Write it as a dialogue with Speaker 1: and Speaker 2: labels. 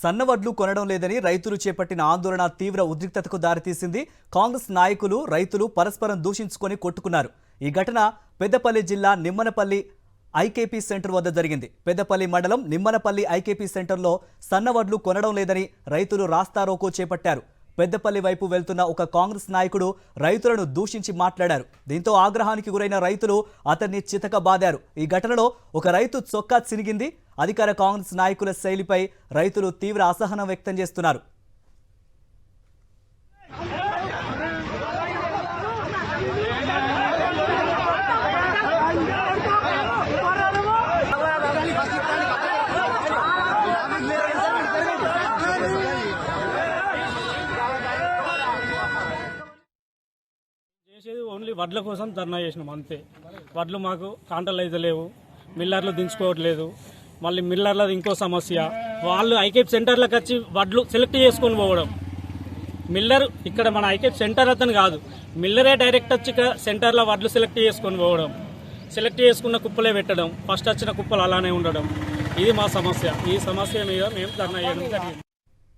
Speaker 1: సన్నవడ్లు కొనడం లేదని రైతులు చేపట్టిన ఆందోళన తీవ్ర ఉద్రిక్తతకు దారితీసింది. కాంగ్రెస్ నాయకులు రైతులు పరస్పరం దూషించుకొని కొట్టుకున్నారు. ఈ ఘటన పెద్దపల్లి జిల్లా నిమ్మనపల్లి ఐకేపీ సెంటర్ వద్ద జరిగింది. పెద్దపల్లి మండలం నిమ్మనపల్లి ఐకేపీ సెంటర్లో సన్నవడ్లు కొనడం లేదని రైతులు రాస్తారోకో చేపట్టారు. పెద్దపల్లి వైపు వెళ్తున్న ఒక కాంగ్రెస్ నాయకుడు రైతులను దూషించి మాట్లాడారు. దీంతో ఆగ్రహానికి గురైన రైతులు అతన్ని చితకబాదారు. ఈ ఘటనలో ఒక రైతు చొక్కా చినిగింది. అధికార కాంగ్రెస్ నాయకుల శైలిపై రైతులు తీవ్ర అసహనం వ్యక్తం చేస్తున్నారు.
Speaker 2: చేసేది ఓన్లీ వడ్ల కోసం ధర్నా చేసినాం అంతే. వడ్లు మాకు కాంటలు అయితే లేవు, మిల్లర్లు దించుకోవట్లేదు. మళ్ళీ మిల్లర్లది ఇంకో సమస్య, వాళ్ళు ఐకేప్ సెంటర్లకు వచ్చి వడ్లు సెలెక్ట్ చేసుకొని పోవడం. మిల్లర్ ఇక్కడ మన ఐకేప్ సెంటర్ అతను కాదు, మిల్లరే డైరెక్ట్ వచ్చి ఇక్కడ సెంటర్లో వడ్లు సెలెక్ట్ చేసుకొని పోవడం, సెలెక్ట్ చేసుకున్న కుప్పలే పెట్టడం, ఫస్ట్ వచ్చిన కుప్పలు అలానే ఉండడం. ఇది మా సమస్య. ఈ సమస్య మీద మేము ధర్నా చేయడం జరిగింది.